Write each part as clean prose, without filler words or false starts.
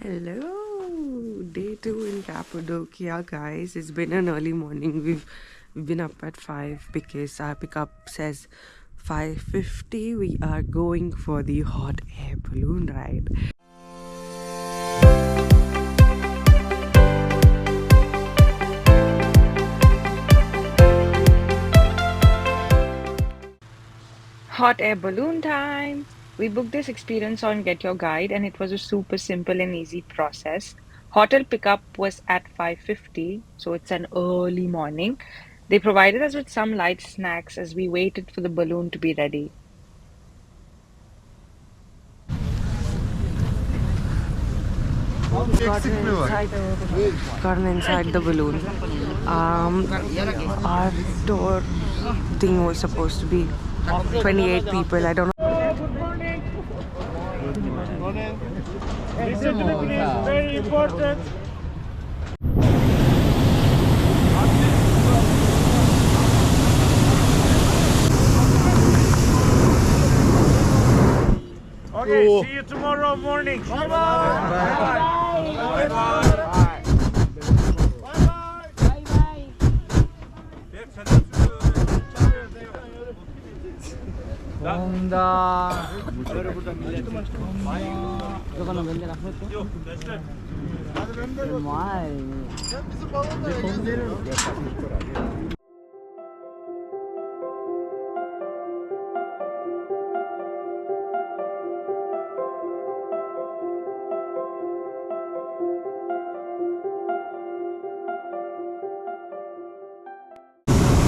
Hello, day 2 in Cappadocia, guys. It's been an early morning. We've been up at 5 because our pickup says 5:50. We are going for the hot air balloon ride. Hot air balloon time! We booked this experience on Get Your Guide and it was a super simple and easy process. Hotel pickup was at 5:50, so it's an early morning. They provided us with some light snacks as we waited for the balloon to be ready. Gotten inside the balloon. Our tour thing was supposed to be 28 people. I don't know. Listen to me, please. Very important. Okay, see you tomorrow morning. Bye bye. Bye bye. Bye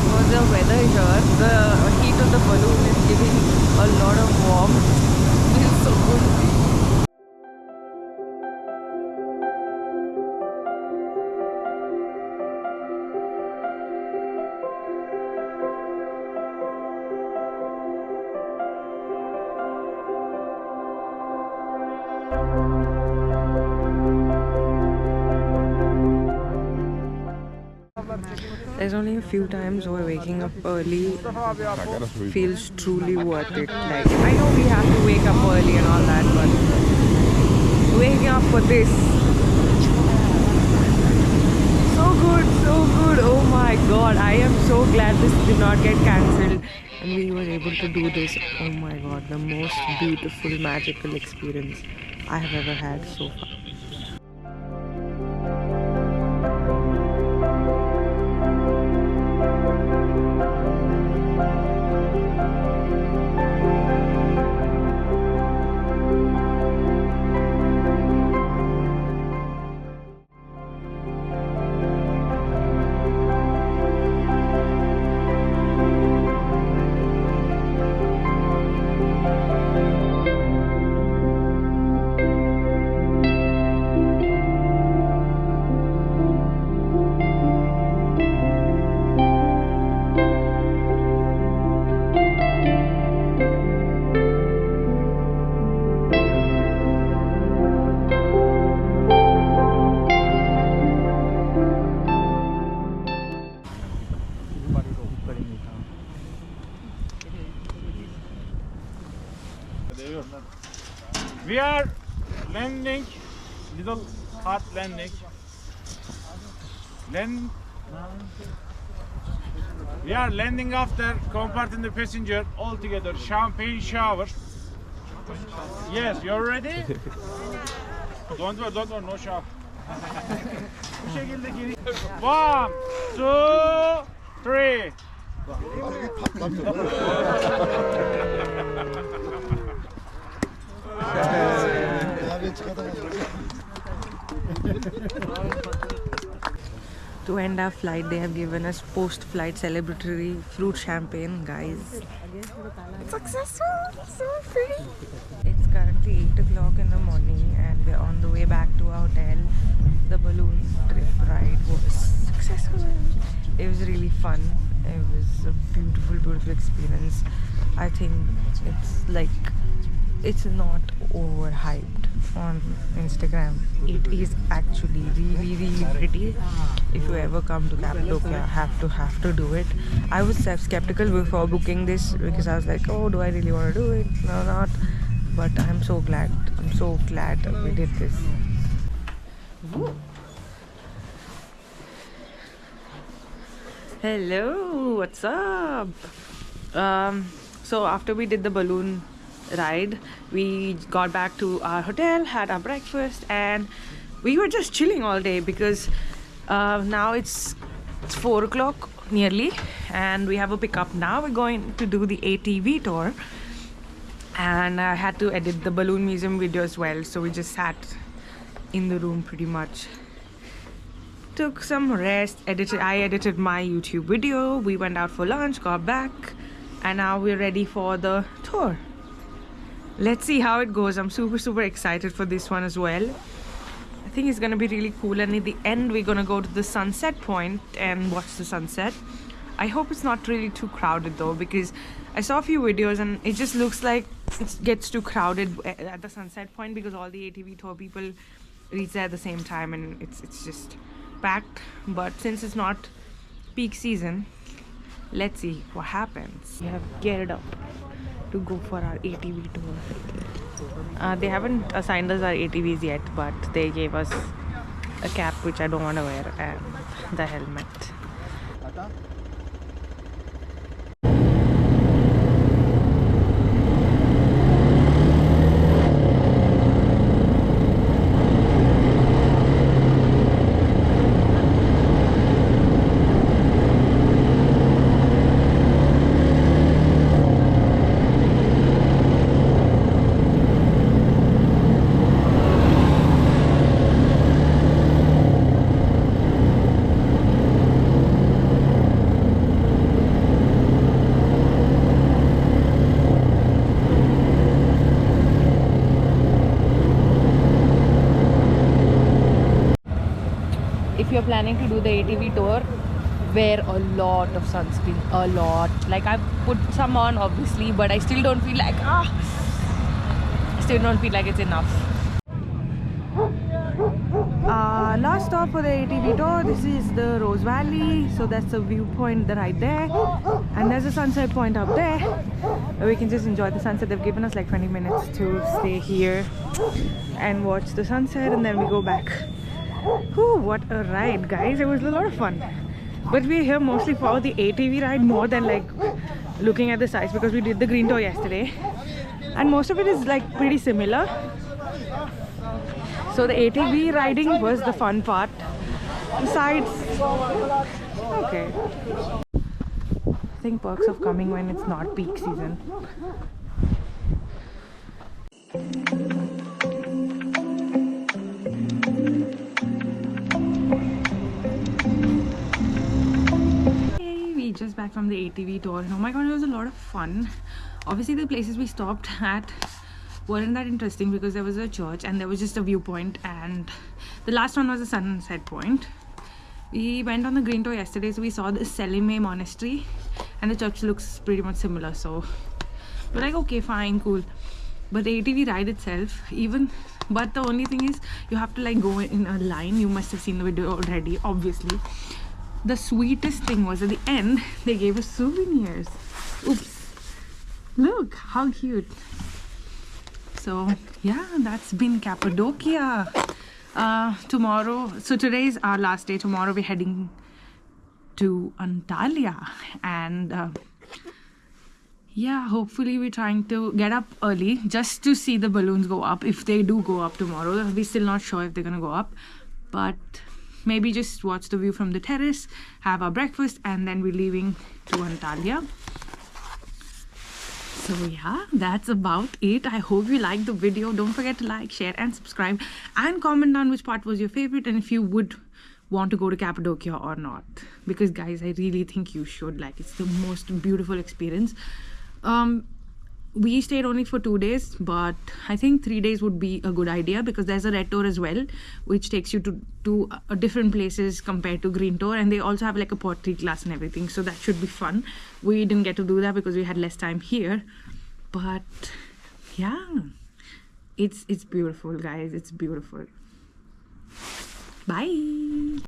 For the weather here, the heat of the balloon is giving a lot of warmth. Feels so good. There's only a few times where waking up early feels truly worth it. Like, I know we have to wake up early and all that, but waking up for this, so good, so good. Oh my god, I am so glad this did not get cancelled and we were able to do this. Oh my god, the most beautiful, magical experience I have ever had so far. We are landing, little hot landing. We are landing after comparting the passenger all together. Champagne shower. Yes, you're ready? Don't worry, no shower. Bu şekilde geri. 1, 2, 3. To end our flight, they have given us post-flight celebratory fruit champagne, guys. Successful! So free! It's currently 8 o'clock in the morning and we're on the way back to our hotel. The balloon trip ride was successful. It was really fun. It was a beautiful, beautiful experience. I think it's not overhyped on Instagram. It is actually really, really pretty. If you ever come to Cappadocia, have to do it. I was skeptical before booking this because I was like, oh, do I really want to do it? No, not. But I'm so glad we did this. Woo. Hello, what's up? So after we did the balloon ride, we got back to our hotel, had our breakfast, and we were just chilling all day because now it's 4 o'clock nearly, and we have a pickup now. We're going to do the ATV tour, and I had to edit the balloon museum video as well, so we just sat in the room pretty much, took some rest, I edited my YouTube video, we went out for lunch, got back, and now we're ready for the tour. Let's see how it goes. I'm super excited for this one as well. I think it's gonna be really cool, and in the end we're gonna go to the sunset point and watch the sunset. I hope it's not really too crowded though, because I saw a few videos and it just looks like it gets too crowded at the sunset point because all the ATV tour people reach there at the same time and it's just packed. But since it's not peak season, let's see what happens. We have geared up to go for our ATV tour. They haven't assigned us our ATVs yet, but they gave us a cap which I don't want to wear and the helmet. If you're planning to do the ATV tour, wear a lot of sunscreen, a lot. Like I've put some on obviously, but I still don't feel like it's enough. Last stop for the ATV tour. This is the Rose Valley, so that's the viewpoint right there, and there's a sunset point up there where we can just enjoy the sunset. They've given us like 20 minutes to stay here and watch the sunset, and then we go back. Whew, what a ride, guys. It was a lot of fun, but we're here mostly for the ATV ride more than like looking at the sights, because we did the green tour yesterday and most of it is like pretty similar. So the ATV riding was the fun part. The sights, okay. I think perks of coming when it's not peak season. Just back from the ATV tour, and oh my god, it was a lot of fun. Obviously the places we stopped at weren't that interesting because there was a church and there was just a viewpoint, and the last one was a sunset point. We went on the green tour yesterday, so we saw the Selime monastery and the church looks pretty much similar, so we're like, okay, fine, cool. But the ATV ride itself, but the only thing is you have to like go in a line. You must have seen the video already, obviously. The sweetest thing was at the end they gave us souvenirs. Oops, look how cute. So yeah, that's been Cappadocia. Tomorrow, so today is our last day. Tomorrow we're heading to Antalya, and yeah, hopefully we're trying to get up early just to see the balloons go up, if they do go up tomorrow. We're still not sure if they're gonna go up, but maybe just watch the view from the terrace, have our breakfast, and then we're leaving to Antalya. So yeah, that's about it. I hope you liked the video. Don't forget to like, share and subscribe, and comment down which part was your favorite and if you would want to go to Cappadocia or not, because guys, I really think you should. Like, it's the most beautiful experience. We stayed only for 2 days, but I think 3 days would be a good idea, because there's a red tour as well, which takes you to different places compared to green tour, and they also have like a pottery class and everything, so that should be fun. We didn't get to do that because we had less time here, but yeah, it's beautiful, guys. It's beautiful. Bye.